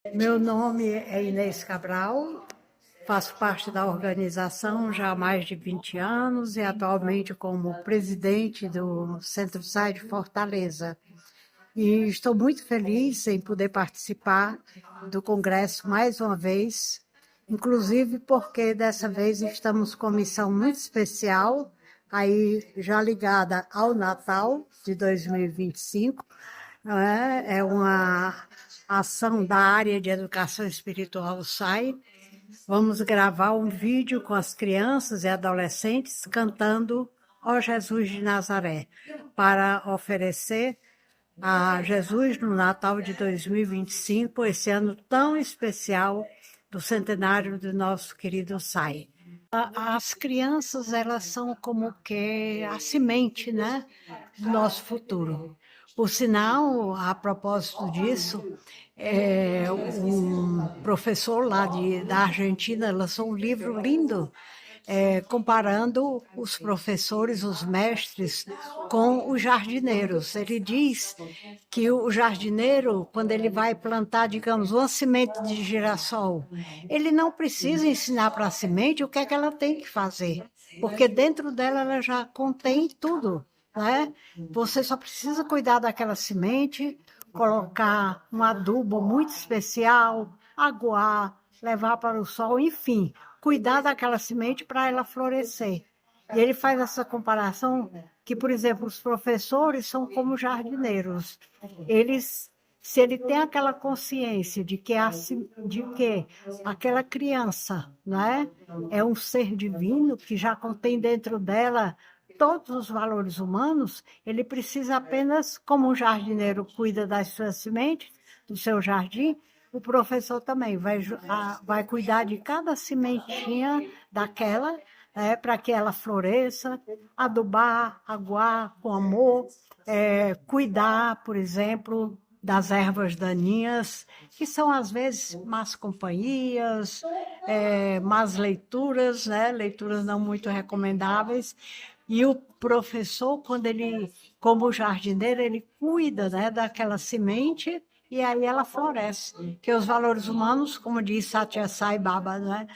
Meu nome é Inês Cabral, faço parte da organização já há mais de 20 anos e atualmente como presidente do Centro Sai de Fortaleza. E estou muito feliz em poder participar do congresso mais uma vez, inclusive porque dessa vez estamos com missão muito especial, aí já ligada ao Natal de 2025, não é? É uma ação da área de educação espiritual SAI. Vamos gravar um vídeo com as crianças e adolescentes cantando Ó Jesus de Nazaré, para oferecer a Jesus no Natal de 2025, esse ano tão especial do centenário do nosso querido SAI. As crianças, elas são como que a semente, né, do nosso futuro. Por sinal, a propósito disso, um professor lá da Argentina lançou um livro lindo, comparando os professores, os mestres, com os jardineiros. Ele diz que o jardineiro, quando ele vai plantar, digamos, uma semente de girassol, ele não precisa ensinar para a semente o que é que ela tem que fazer, porque dentro dela ela já contém tudo, né? Você só precisa cuidar daquela semente, colocar um adubo muito especial, aguar, levar para o sol, enfim, cuidar daquela semente para ela florescer. E ele faz essa comparação que, por exemplo, os professores são como jardineiros. Eles, se ele tem aquela consciência de que aquela criança, né, é um ser divino que já contém dentro dela todos os valores humanos, ele precisa apenas, como um jardineiro cuida das suas sementes, do seu jardim, o professor também vai cuidar de cada sementinha daquela, para que ela floresça, adubar, aguar com amor, cuidar, por exemplo, das ervas daninhas, que são às vezes más companhias, más leituras, né? Leituras não muito recomendáveis. E o professor, quando ele, como jardineiro, ele cuida, né, daquela semente e aí ela floresce. Que os valores humanos, como diz Satya Sai Baba, né,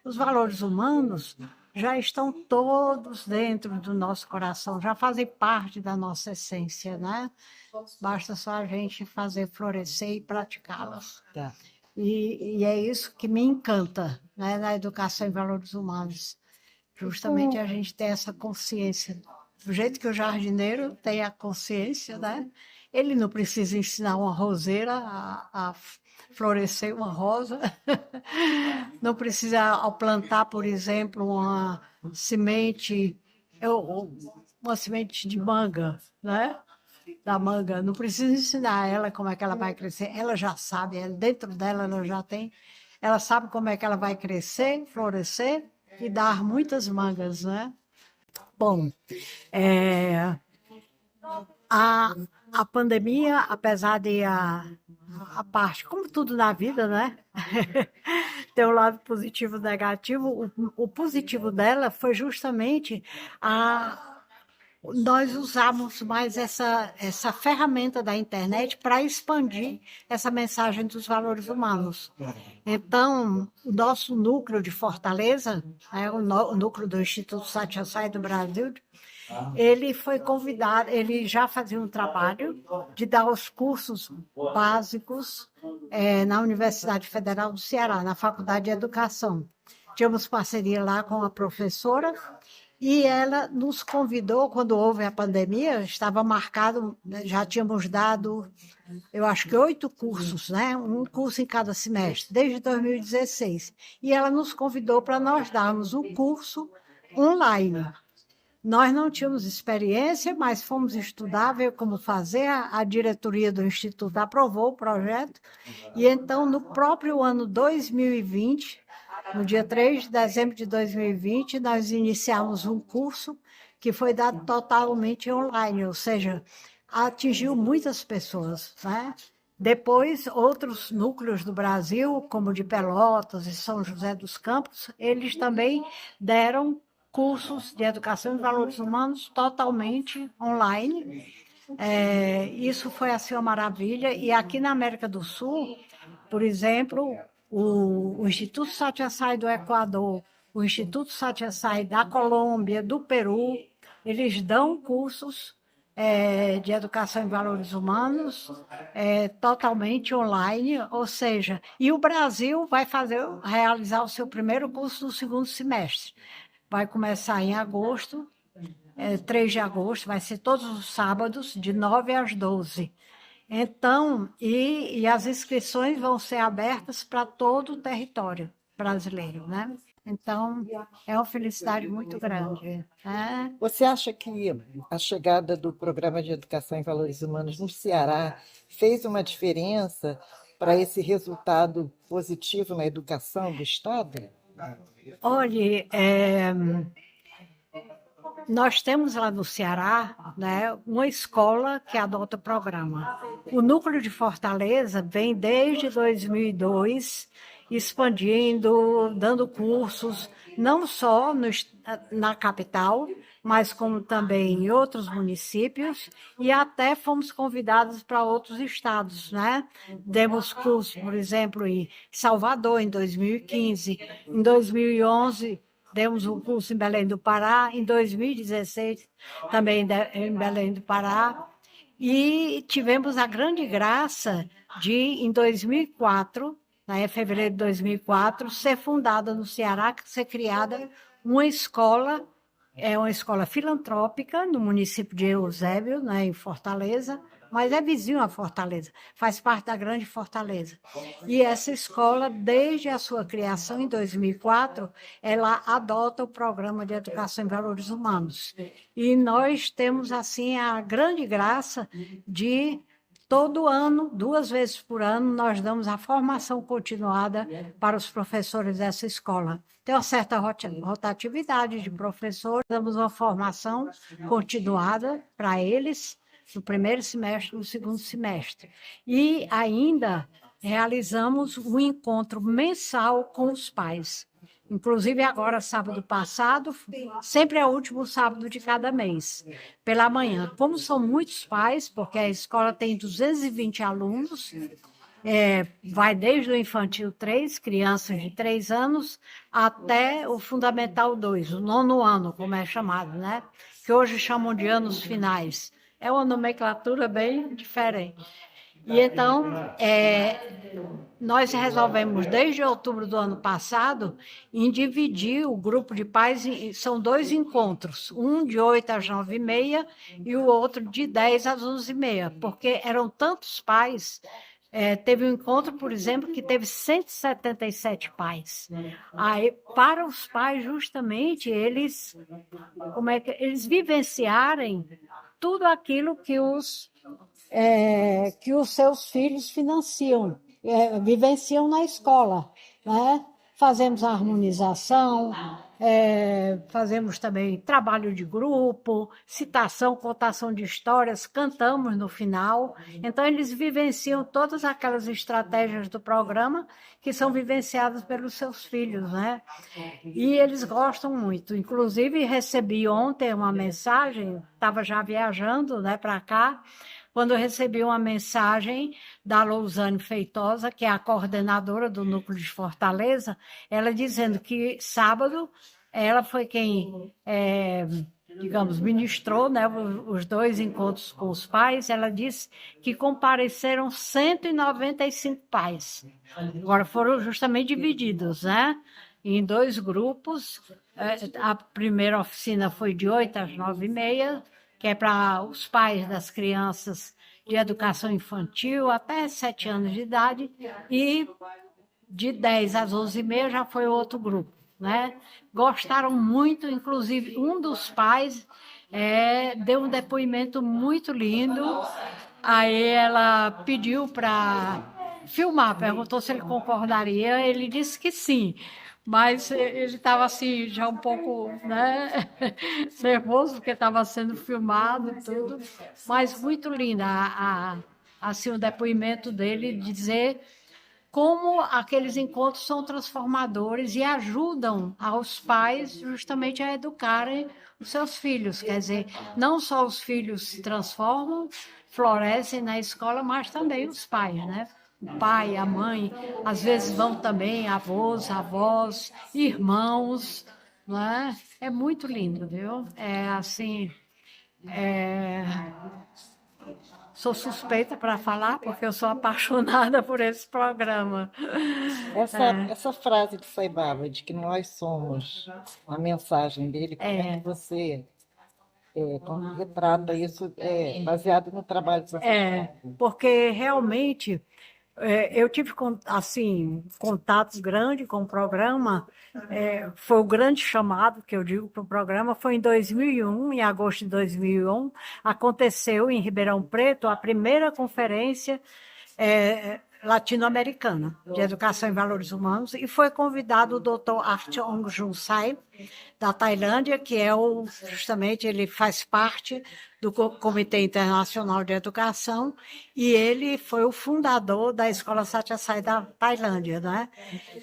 os valores humanos já estão todos dentro do nosso coração, já fazem parte da nossa essência, né? Basta só a gente fazer florescer e praticá-los. Tá. E é isso que me encanta, né, na educação em valores humanos. Justamente a gente ter essa consciência. Do jeito que o jardineiro tem a consciência, né? Ele não precisa ensinar uma roseira a florescer uma rosa. Não precisa, ao plantar, por exemplo, uma semente, uma semente de manga, né? Da manga. Não precisa ensinar ela como é que ela vai crescer. Ela já sabe, dentro dela ela já tem. Ela sabe como é que ela vai crescer, florescer e dar muitas mangas, né? Bom, a, a pandemia, apesar de a parte, como tudo na vida, né? Tem um lado positivo e negativo. O positivo dela foi justamente nós usamos mais essa ferramenta da internet para expandir essa mensagem dos valores humanos. Então, o nosso núcleo de Fortaleza, o núcleo do Instituto Satya Sai do Brasil, ele foi convidado, ele já fazia um trabalho de dar os cursos básicos na Universidade Federal do Ceará, na Faculdade de Educação. Tínhamos parceria lá com a professora e ela nos convidou, quando houve a pandemia, estava marcado, já tínhamos dado, eu acho que 8 cursos, né? Um curso em cada semestre, desde 2016. E ela nos convidou para nós darmos um curso online. Nós não tínhamos experiência, mas fomos estudar, ver como fazer. A diretoria do Instituto aprovou o projeto. E então, no próprio ano 2020, no dia 3 de dezembro de 2020, nós iniciamos um curso que foi dado totalmente online, ou seja, atingiu muitas pessoas, né? Depois, outros núcleos do Brasil, como de Pelotas e São José dos Campos, eles também deram cursos de educação e valores humanos totalmente online. Isso foi assim uma maravilha. E aqui na América do Sul, Por exemplo, o Instituto Satyasai do Equador, o Instituto Satyasai da Colômbia, do Peru, eles dão cursos de educação em valores humanos totalmente online, ou seja, e o Brasil vai realizar o seu primeiro curso no segundo semestre. Vai começar em agosto, 3 de agosto, vai ser todos os sábados, de 9 às 12. Então, e as inscrições vão ser abertas para todo o território brasileiro, né? Então, é uma felicidade muito grande. Né? Você acha que a chegada do Programa de Educação em Valores Humanos no Ceará fez uma diferença para esse resultado positivo na educação do Estado? Olhe, nós temos lá no Ceará, né, uma escola que adota o programa. O Núcleo de Fortaleza vem desde 2002 expandindo, dando cursos, não só na capital, mas como também em outros municípios, e até fomos convidados para outros estados, né? Demos cursos, por exemplo, em Salvador, em 2015, em 2011, demos um curso em Belém do Pará, em 2016, também em Belém do Pará, e tivemos a grande graça de, em 2004, em fevereiro de 2004, ser fundada no Ceará, ser criada uma escola filantrópica no município de Eusébio, né, em Fortaleza, mas é vizinho a Fortaleza, faz parte da grande Fortaleza. E essa escola, desde a sua criação em 2004, ela adota o programa de educação em valores humanos. E nós temos, assim, a grande graça de, todo ano, 2 vezes por ano, nós damos a formação continuada para os professores dessa escola. Tem uma certa rotatividade de professores, damos uma formação continuada para eles, no primeiro semestre, no segundo semestre. E ainda realizamos um encontro mensal com os pais. Inclusive, agora, sábado passado, sempre é o último sábado de cada mês, pela manhã. Como são muitos pais, porque a escola tem 220 alunos, vai desde o infantil 3, crianças de 3 anos, até o fundamental 2, o 9º ano, como é chamado, né? Que hoje chamam de anos finais. É uma nomenclatura bem diferente. E então, nós resolvemos, desde outubro do ano passado, em dividir o grupo de pais, são 2 encontros, um de 8 às 9h30 e o outro de 10 às 11h30, porque eram tantos pais. Teve um encontro, por exemplo, que teve 177 pais. Aí, para os pais, justamente, eles vivenciarem tudo aquilo que os seus filhos vivenciam na escola, né? Fazemos a harmonização, fazemos também trabalho de grupo, citação, contação de histórias, cantamos no final. Então, eles vivenciam todas aquelas estratégias do programa que são vivenciadas pelos seus filhos, né? E eles gostam muito. Inclusive, recebi ontem uma mensagem, estava já viajando, né, para cá, quando eu recebi uma mensagem da Lousane Feitosa, que é a coordenadora do Núcleo de Fortaleza, ela dizendo que sábado ela foi quem, ministrou, né, os 2 encontros com os pais. Ela disse que compareceram 195 pais. Agora foram justamente divididos, né, em 2 grupos. A primeira oficina foi de 8 às 9h30, que é para os pais das crianças de educação infantil até 7 anos de idade, e de 10 às 11h30 já foi outro grupo, né? Gostaram muito, inclusive um dos pais deu um depoimento muito lindo. Aí ela pediu para filmar, perguntou se ele concordaria, ele disse que sim. Mas ele estava assim, já um pouco, né, nervoso, porque estava sendo filmado e tudo. Mas muito linda assim, o depoimento dele, dizer como aqueles encontros são transformadores e ajudam aos pais justamente a educarem os seus filhos. Quer dizer, não só os filhos se transformam, florescem na escola, mas também os pais, né? o pai, a mãe, às vezes vão também avós, avós, irmãos, não é? É muito lindo, viu? É assim, é, sou suspeita para falar, porque eu sou apaixonada por esse programa. Essa frase de Sai Baba, de que nós somos a mensagem dele, como é que você como retrata isso baseado no trabalho que você faz? Porque realmente eu tive assim contatos grandes com o programa. Foi o grande chamado que eu digo para o programa. Foi em 2001, em agosto de 2001, aconteceu em Ribeirão Preto a primeira conferência latino-americana de educação em valores humanos, e foi convidado o Dr. Archon Junsai, da Tailândia, que justamente ele faz parte do Comitê Internacional de Educação, e ele foi o fundador da Escola Satyasai da Tailândia, né?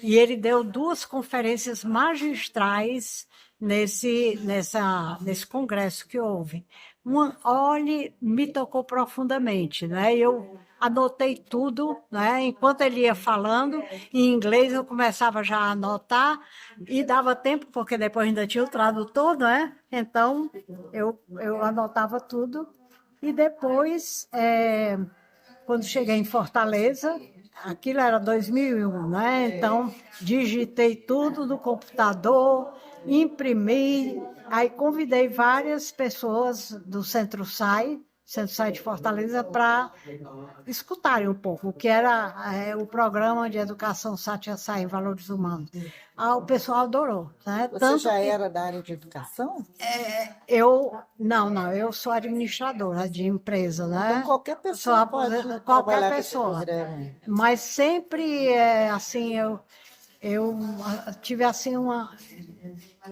E ele deu 2 conferências magistrais nesse congresso que houve. Olhe, me tocou profundamente, né? Eu anotei tudo, né? Enquanto ele ia falando, em inglês eu começava já a anotar, e dava tempo, porque depois ainda tinha o tradutor, né? Então, eu anotava tudo. E depois, quando cheguei em Fortaleza, aquilo era 2001, né? Então, digitei tudo no computador, imprimi, aí convidei várias pessoas do Centro SAI de Fortaleza, para escutarem um pouco o que era o programa de educação Satya Sai em valores humanos. O pessoal adorou, né? Você já era da área de educação? Não, eu sou administradora de empresa, né? Então qualquer pessoa pode trabalhar com esse programa. Mas sempre assim, eu tive assim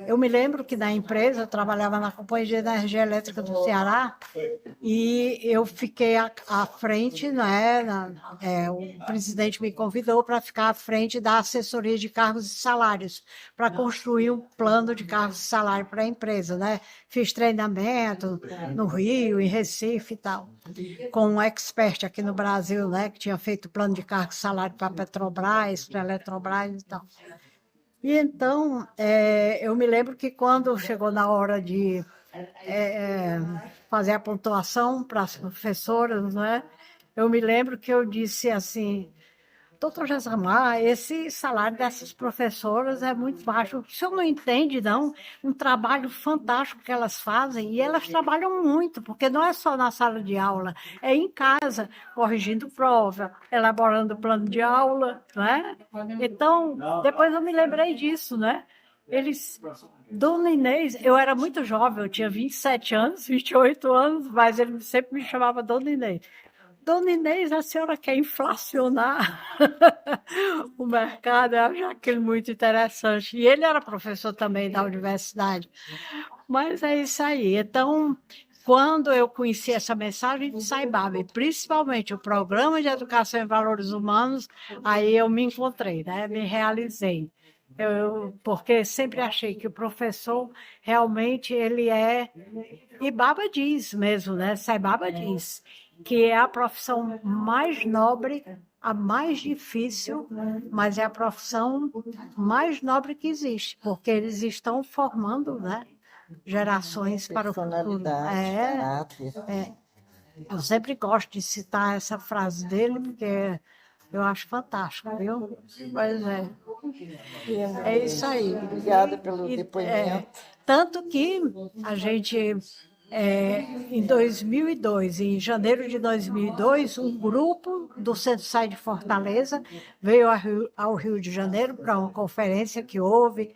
eu me lembro que na empresa eu trabalhava na Companhia de Energia Elétrica do Ceará, e eu fiquei à frente, né? O presidente me convidou para ficar à frente da assessoria de cargos e salários, para construir um plano de cargos e salário para a empresa, né? Fiz treinamento no Rio, em Recife e tal, com um expert aqui no Brasil, né? Que tinha feito plano de cargos e salário para a Petrobras, para a Eletrobras e tal. E então, eu me lembro que quando chegou na hora de fazer a pontuação para as professoras, né? Eu me lembro que eu disse assim: doutor Josamar, esse salário dessas professoras é muito baixo. O senhor não entende, não? Um trabalho fantástico que elas fazem, e elas trabalham muito, porque não é só na sala de aula, é em casa, corrigindo prova, elaborando plano de aula, né? Então, depois eu me lembrei disso, né? Dona Inês, eu era muito jovem, eu tinha 27 anos, 28 anos, mas ele sempre me chamava Dona Inês. Dona Inês, a senhora quer inflacionar o mercado? Eu acho aquilo muito interessante. E ele era professor também da universidade. Mas é isso aí. Então, quando eu conheci essa mensagem de Sai Baba, e principalmente o Programa de Educação em Valores Humanos, aí eu me encontrei, né? Me realizei. Porque sempre achei que o professor realmente ele e Baba diz mesmo, né? Sai Baba diz que é a profissão mais nobre, a mais difícil, mas é a profissão mais nobre que existe, porque eles estão formando, né, gerações para o futuro. Eu sempre gosto de citar essa frase dele, porque eu acho fantástico, viu? Mas é isso aí. Obrigada pelo depoimento. Tanto que a gente, em 2002, em janeiro de 2002, um grupo do Centro SAI de Fortaleza veio ao Rio de Janeiro para uma conferência que houve.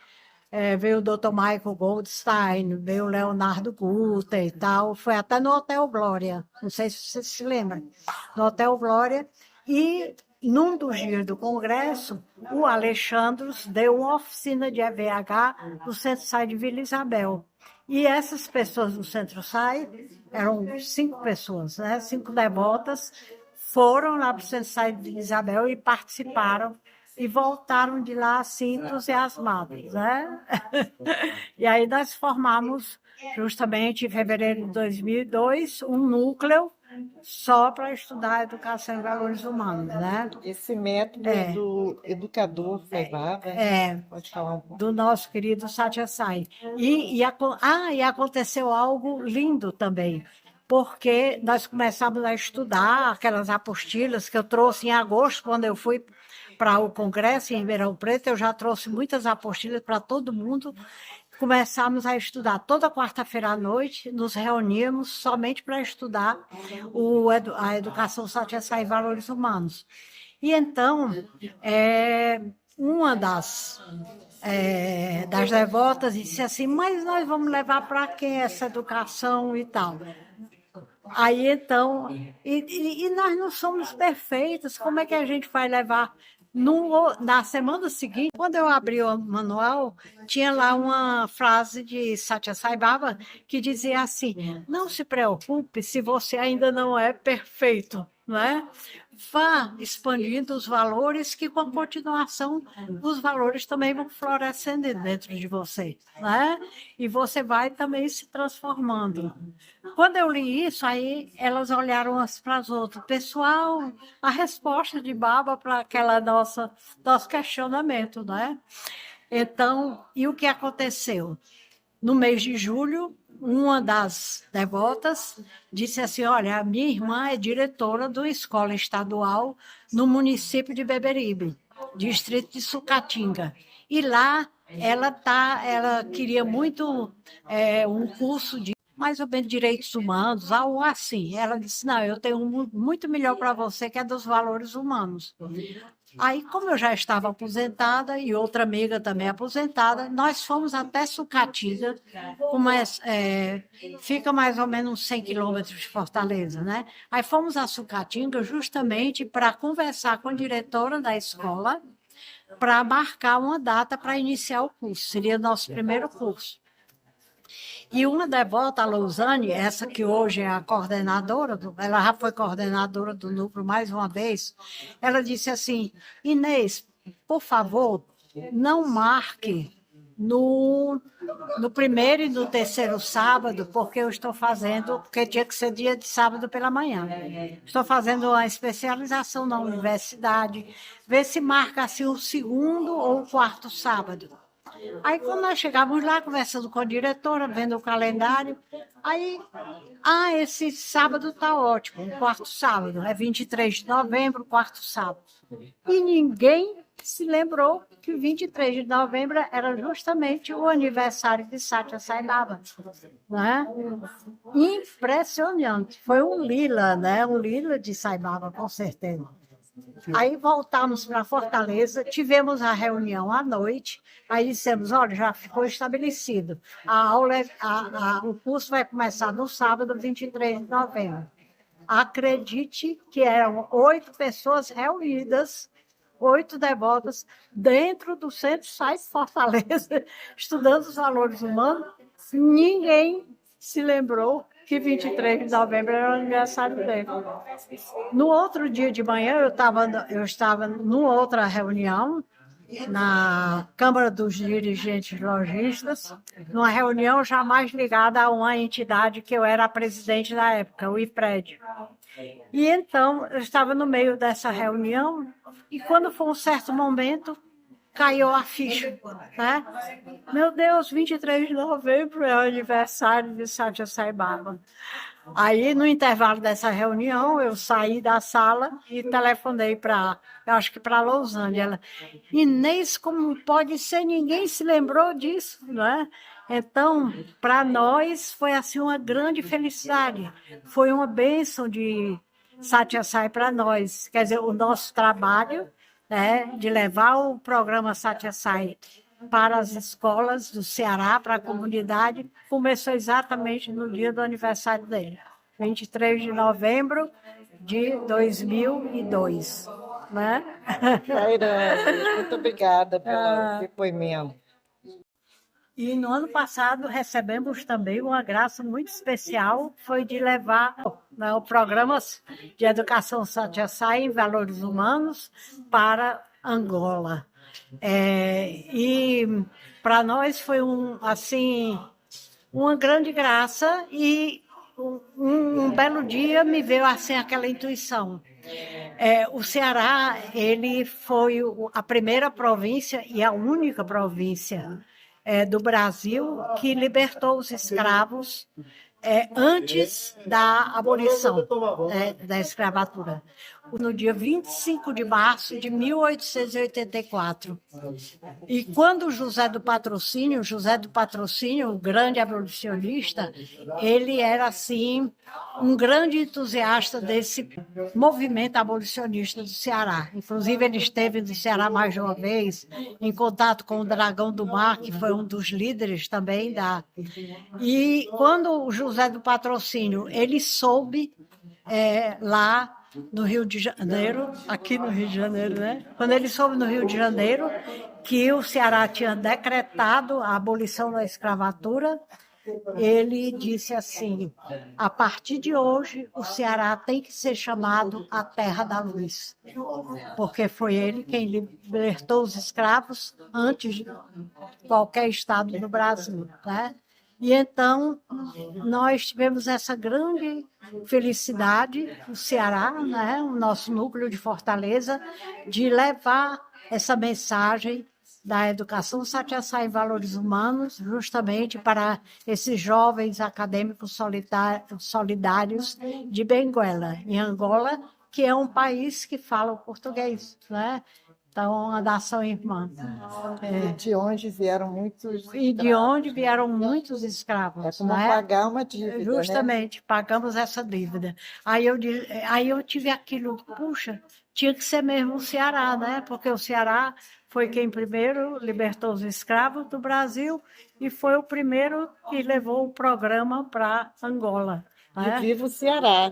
Veio o Dr. Michael Goldstein, veio o Leonardo Guter e tal. Foi até no Hotel Glória, não sei se você se lembra, no Hotel Glória. E num dos dias do congresso, o Alexandre deu uma oficina de EVH no Centro SAI de Vila Isabel. E essas pessoas do Centro SAI, eram 5 pessoas, né? 5 devotas, foram lá para o Centro SAI de Vila Isabel e participaram, e voltaram de lá assim entusiasmados, né? E aí nós formamos, justamente em fevereiro de 2002, um núcleo só para estudar educação e valores humanos, né? Esse método é do educador Saibaba, pode falar um pouco. Do nosso querido Satya Sai. E aconteceu algo lindo também, porque nós começamos a estudar aquelas apostilas que eu trouxe em agosto, quando eu fui para o congresso em Ribeirão Preto, eu já trouxe muitas apostilas para todo mundo. Começamos a estudar toda quarta-feira à noite, nos reuníamos somente para estudar a educação Satya Sai e valores humanos. E então, uma das devotas disse assim, mas nós vamos levar para quem essa educação e tal? Aí então, e nós não somos perfeitos, como é que a gente vai levar? Na semana seguinte, quando eu abri o manual, tinha lá uma frase de Satya Sai Baba que dizia assim, não se preocupe se você ainda não é perfeito, não é? Vá expandindo os valores que, com a continuação, os valores também vão florescendo dentro de você, né? E você vai também se transformando. Quando eu li isso, aí elas olharam umas para as outras. Pessoal, a resposta de Baba para aquela nosso questionamento, né? Então, e o que aconteceu? No mês de julho, uma das devotas disse assim, olha, a minha irmã é diretora de uma escola estadual no município de Beberibe, distrito de Sucatinga. E lá ela queria muito um curso de mais ou menos direitos humanos, algo assim. Ela disse, não, eu tenho um muito melhor para você, que é dos valores humanos. Aí, como eu já estava aposentada e outra amiga também aposentada, nós fomos até Sucatinga, fica mais ou menos uns 100 quilômetros de Fortaleza, né? Aí fomos a Sucatinga justamente para conversar com a diretora da escola, para marcar uma data para iniciar o curso, seria nosso primeiro curso. E uma devota, a Lousane, essa que hoje é a coordenadora, ela já foi coordenadora do núcleo mais uma vez, ela disse assim, Inês, por favor, não marque no primeiro e no terceiro sábado, porque eu estou fazendo, porque tinha que ser dia de sábado pela manhã. Estou fazendo uma especialização na universidade, ver se marca assim o segundo ou o quarto sábado. Aí, quando nós chegávamos lá, conversando com a diretora, vendo o calendário, aí, esse sábado está ótimo, o quarto sábado, é 23 de novembro, quarto sábado. E ninguém se lembrou que 23 de novembro era justamente o aniversário de Satya Sai Baba, né? Impressionante, foi um lila, né? Um lila de Sai Baba, com certeza. Aí voltamos para Fortaleza, tivemos a reunião à noite, aí dissemos, olha, já ficou estabelecido, o curso vai começar no sábado, 23 de novembro. Acredite que eram 8 pessoas reunidas, 8 devotas, dentro do Centro Sai Fortaleza, estudando os valores humanos, ninguém se lembrou que 23 de novembro era o aniversário dele. No outro dia de manhã, eu estava numa outra reunião, na Câmara dos Dirigentes Lojistas, numa reunião jamais ligada a uma entidade que eu era a presidente na época, o IPRED. E então, eu estava no meio dessa reunião, e quando foi um certo momento, caiu a ficha, né? Meu Deus, 23 de novembro é o aniversário de Satya Sai Baba. Aí, no intervalo dessa reunião, eu saí da sala e telefonei eu acho que para Lousane. Ela, Inês, como pode ser? Ninguém se lembrou disso, né? Então, para nós, foi assim uma grande felicidade. Foi uma bênção de Satya Sai para nós. Quer dizer, o nosso trabalho, né, de levar o programa Satya Sai para as escolas do Ceará, para a comunidade, começou exatamente no dia do aniversário dele, 23 de novembro de 2002. Né? Muito obrigada pelo depoimento. E no ano passado recebemos também uma graça muito especial, foi de levar, né, o programa de educação Satya Sai em valores humanos para Angola. E para nós foi uma grande graça e um belo dia me veio assim aquela intuição. O Ceará, ele foi a primeira província e a única província do Brasil que libertou os escravos antes da abolição da escravatura, no dia 25 de março de 1884. E quando José do Patrocínio, o grande abolicionista, ele era, assim, um grande entusiasta desse movimento abolicionista do Ceará. Inclusive, ele esteve no Ceará mais de uma vez, em contato com o Dragão do Mar, que foi um dos líderes também da... E quando o José do Patrocínio, ele soube lá no Rio de Janeiro, aqui no Rio de Janeiro, né? Quando ele soube no Rio de Janeiro que o Ceará tinha decretado a abolição da escravatura, ele disse assim: a partir de hoje o Ceará tem que ser chamado a Terra da Luz, porque foi ele quem libertou os escravos antes de qualquer estado do Brasil, né? E então nós tivemos essa grande felicidade, o Ceará, né, o nosso núcleo de Fortaleza, de levar essa mensagem da educação Satyasai em valores humanos, justamente para esses jovens acadêmicos solidários de Benguela, em Angola, que é um país que fala o português, né? Então, uma nação irmã. De onde vieram muitos E de onde vieram muitos escravos. É como pagar uma dívida, justamente, né? Pagamos essa dívida. Aí eu tive aquilo, puxa, tinha que ser mesmo o Ceará, né? Porque o Ceará foi quem primeiro libertou os escravos do Brasil e foi o primeiro que levou o programa para Angola. E viva o Ceará!